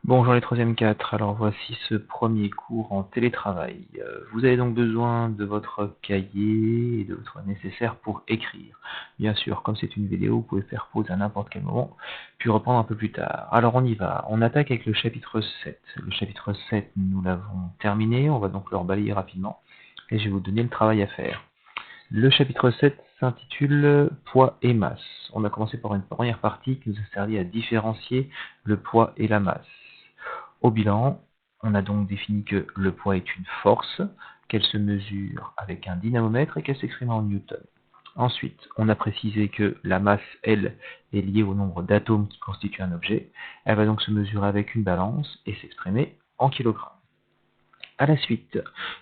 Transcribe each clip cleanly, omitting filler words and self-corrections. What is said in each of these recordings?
Bonjour les 3e 4, alors voici ce premier cours en télétravail. Vous avez donc besoin de votre cahier et de votre nécessaire pour écrire. Bien sûr, comme c'est une vidéo, vous pouvez faire pause à n'importe quel moment, puis reprendre un peu plus tard. Alors on y va, on attaque avec le chapitre 7. Le chapitre 7, nous l'avons terminé, on va donc le rebalayer rapidement, et je vais vous donner le travail à faire. Le chapitre 7 s'intitule Poids et masse. On a commencé par une première partie qui nous a servi à différencier le poids et la masse. Au bilan, on a donc défini que le poids est une force, qu'elle se mesure avec un dynamomètre et qu'elle s'exprime en newton. Ensuite, on a précisé que la masse, elle, est liée au nombre d'atomes qui constituent un objet. Elle va donc se mesurer avec une balance et s'exprimer en kilogrammes. À la suite,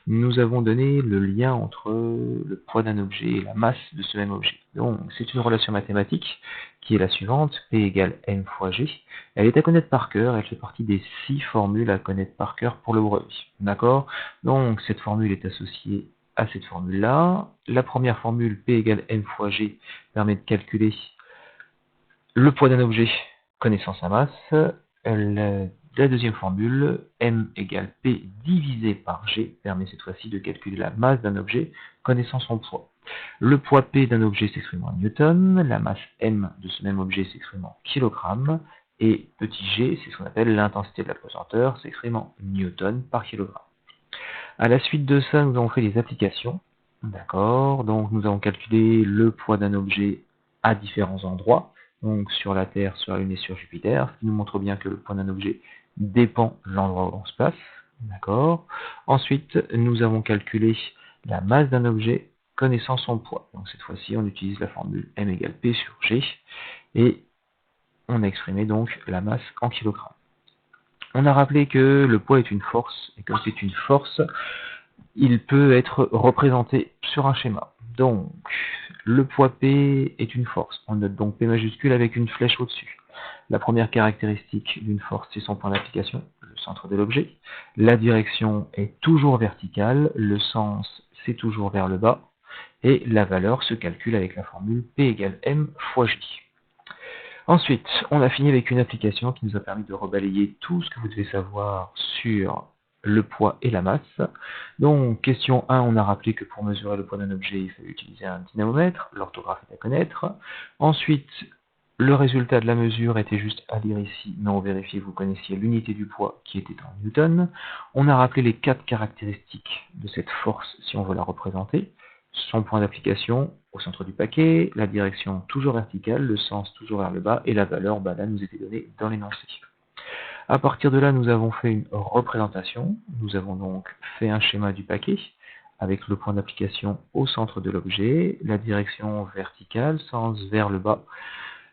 nous avons donné le lien entre le poids d'un objet et la masse de ce même objet. Donc, c'est une relation mathématique qui est la suivante, P égale M fois G. Elle est à connaître par cœur, elle fait partie des 6 formules à connaître par cœur pour le brevet. D'accord? Donc, cette formule est associée à cette formule-là. La première formule, P égale M fois G, permet de calculer le poids d'un objet connaissant sa masse. La deuxième formule, M égale P divisé par G, permet cette fois-ci de calculer la masse d'un objet connaissant son poids. Le poids P d'un objet s'exprime en newton, la masse M de ce même objet s'exprime en kilogrammes, et petit g, c'est ce qu'on appelle l'intensité de la pesanteur, s'exprime en newton par kilogramme. À la suite de ça, nous avons fait des applications. D'accord, donc nous avons calculé le poids d'un objet à différents endroits, donc sur la Terre, sur la Lune et sur Jupiter, ce qui nous montre bien que le poids d'un objet dépend de l'endroit où on se place. D'accord. Ensuite, nous avons calculé la masse d'un objet connaissant son poids. Donc cette fois-ci, on utilise la formule M égale P sur G, et on a exprimé donc la masse en kilogrammes. On a rappelé que le poids est une force, et comme c'est une force, il peut être représenté sur un schéma. Donc, le poids P est une force. On note donc P majuscule avec une flèche au-dessus. La première caractéristique d'une force, c'est son point d'application, le centre de l'objet. La direction est toujours verticale, le sens, c'est toujours vers le bas. Et la valeur se calcule avec la formule P égale M fois J. Ensuite, on a fini avec une application qui nous a permis de rebalayer tout ce que vous devez savoir sur le poids et la masse. Donc, question 1, on a rappelé que pour mesurer le poids d'un objet, il fallait utiliser un dynamomètre, l'orthographe est à connaître. Ensuite, le résultat de la mesure était juste à lire ici, mais on vérifie que vous connaissiez l'unité du poids qui était en newton. On a rappelé les 4 caractéristiques de cette force si on veut la représenter. Son point d'application au centre du paquet, la direction toujours verticale, le sens toujours vers le bas, et la valeur, là, nous était donnée dans l'énoncé. À partir de là, nous avons fait une représentation. Nous avons donc fait un schéma du paquet avec le point d'application au centre de l'objet, la direction verticale, sens vers le bas.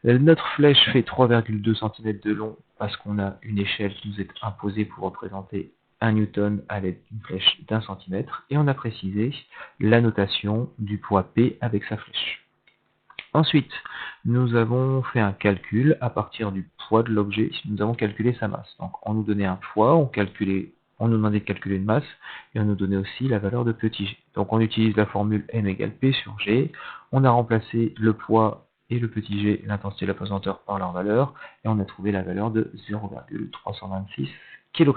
Notre flèche fait 3,2 cm de long parce qu'on a une échelle qui nous est imposée pour représenter 1 newton à l'aide d'une flèche d'1 cm, et on a précisé la notation du poids P avec sa flèche. Ensuite, nous avons fait un calcul à partir du poids de l'objet. Nous avons calculé sa masse. Donc, on nous donnait un poids, on nous demandait de calculer une masse, et on nous donnait aussi la valeur de petit g. Donc, on utilise la formule M égale P sur G. On a remplacé le poids et le petit g, l'intensité de la pesanteur, par leur valeur, et on a trouvé la valeur de 0,326 kg.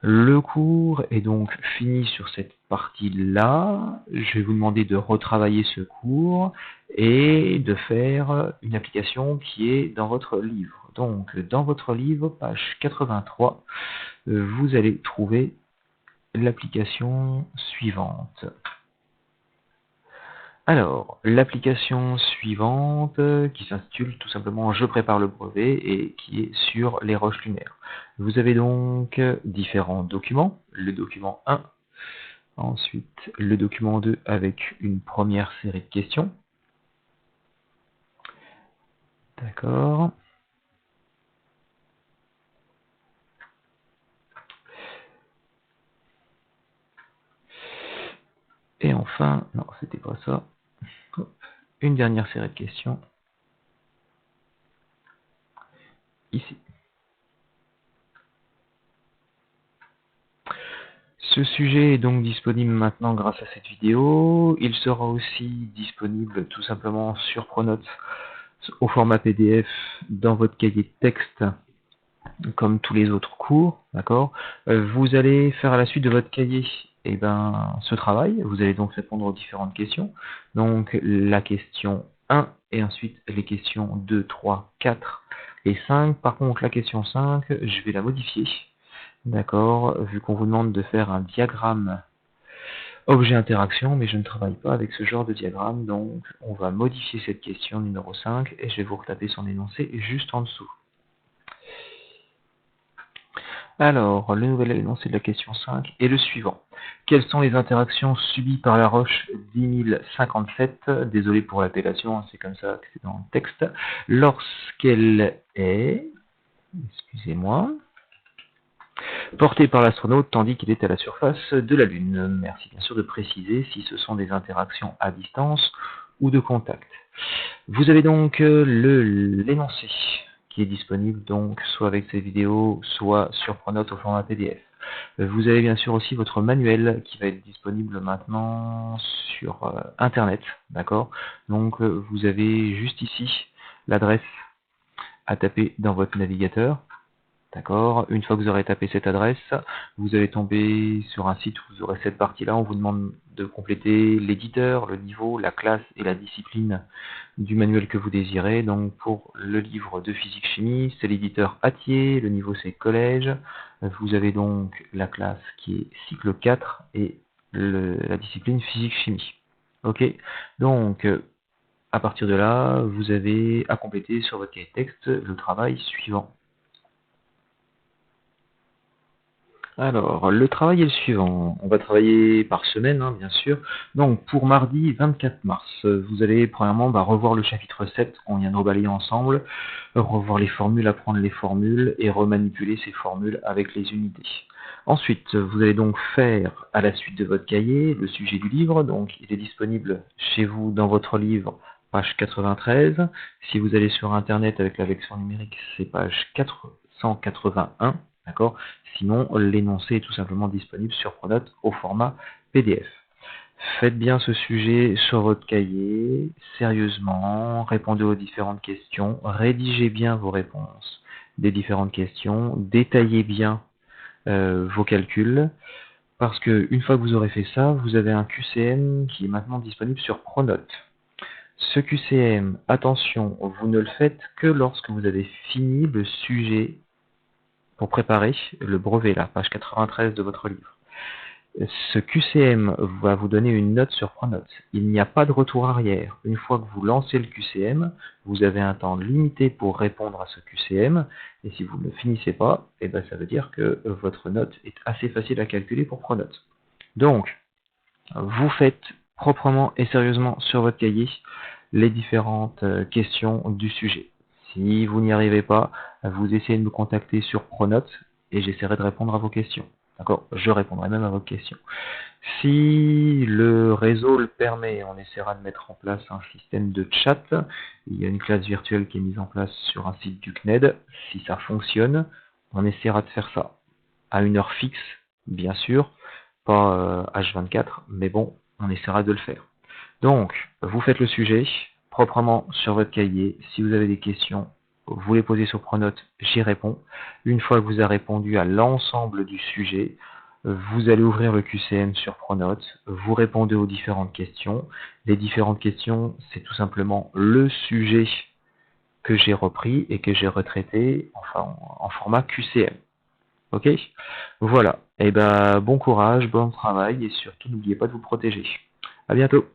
Le cours est donc fini sur cette partie-là. Je vais vous demander de retravailler ce cours et de faire une application qui est dans votre livre. Donc, dans votre livre, page 83, vous allez trouver l'application suivante. Alors, l'application suivante, qui s'intitule tout simplement Je prépare le brevet et qui est sur les roches lunaires. Vous avez donc différents documents. Le document 1, ensuite le document 2 avec une première série de questions. D'accord. Et enfin, non, c'était pas ça. Une dernière série de questions. Ici. Ce sujet est donc disponible maintenant grâce à cette vidéo. Il sera aussi disponible tout simplement sur Pronote au format PDF dans votre cahier de texte comme tous les autres cours, d'accord, vous allez faire à la suite de votre cahier ce travail. Vous allez donc répondre aux différentes questions. Donc la question 1 et ensuite les questions 2, 3, 4 et 5. Par contre, la question 5, je vais la modifier. D'accord, vu qu'on vous demande de faire un diagramme objet interaction, mais je ne travaille pas avec ce genre de diagramme, donc on va modifier cette question numéro 5 et je vais vous retaper son énoncé juste en dessous. Alors, le nouvel énoncé de la question 5 est le suivant. Quelles sont les interactions subies par la roche 10057, désolé pour l'appellation, c'est comme ça que c'est dans le texte, lorsqu'elle est, excusez-moi, portée par l'astronaute tandis qu'il est à la surface de la Lune. Merci bien sûr de préciser si ce sont des interactions à distance ou de contact. Vous avez donc l'énoncé qui est disponible donc soit avec cette vidéo, soit sur Pronote au format PDF. Vous avez bien sûr aussi votre manuel qui va être disponible maintenant sur Internet, d'accord. Donc vous avez juste ici l'adresse à taper dans votre navigateur. D'accord. Une fois que vous aurez tapé cette adresse, vous allez tomber sur un site où vous aurez cette partie-là. On vous demande de compléter l'éditeur, le niveau, la classe et la discipline du manuel que vous désirez. Donc pour le livre de physique-chimie, c'est l'éditeur Hatier, le niveau c'est collège. Vous avez donc la classe qui est cycle 4 et la discipline physique-chimie. Ok. Donc à partir de là, vous avez à compléter sur votre cahier de texte le travail suivant. Alors, le travail est le suivant. On va travailler par semaine, hein, bien sûr. Donc, pour mardi 24 mars, vous allez premièrement revoir le chapitre 7 qu'on vient de rebalayer ensemble, revoir les formules, apprendre les formules et remanipuler ces formules avec les unités. Ensuite, vous allez donc faire, à la suite de votre cahier, le sujet du livre. Donc, il est disponible chez vous dans votre livre, page 93. Si vous allez sur Internet avec la version numérique, c'est page 481. D'accord. Sinon, l'énoncé est tout simplement disponible sur Pronote au format PDF. Faites bien ce sujet sur votre cahier, sérieusement, répondez aux différentes questions, rédigez bien vos réponses des différentes questions, détaillez bien vos calculs, parce que une fois que vous aurez fait ça, vous avez un QCM qui est maintenant disponible sur Pronote. Ce QCM, attention, vous ne le faites que lorsque vous avez fini le sujet pour préparer le brevet, la page 93 de votre livre. Ce QCM va vous donner une note sur Pronote. Il n'y a pas de retour arrière. Une fois que vous lancez le QCM, vous avez un temps limité pour répondre à ce QCM, et si vous ne le finissez pas, ça veut dire que votre note est assez facile à calculer pour Pronote. Donc, vous faites proprement et sérieusement sur votre cahier les différentes questions du sujet. Si vous n'y arrivez pas, vous essayez de me contacter sur Pronote et j'essaierai de répondre à vos questions. D'accord? Je répondrai même à vos questions. Si le réseau le permet, on essaiera de mettre en place un système de chat. Il y a une classe virtuelle qui est mise en place sur un site du CNED. Si ça fonctionne, on essaiera de faire ça à une heure fixe, bien sûr, pas H24, mais bon, on essaiera de le faire. Donc, vous faites le sujet proprement sur votre cahier. Si vous avez des questions, vous les posez sur Pronote, j'y réponds. Une fois que vous avez répondu à l'ensemble du sujet, vous allez ouvrir le QCM sur Pronote, vous répondez aux différentes questions. Les différentes questions, c'est tout simplement le sujet que j'ai repris et que j'ai retraité en format QCM. Ok? Voilà. Bon courage, bon travail et surtout n'oubliez pas de vous protéger. À bientôt.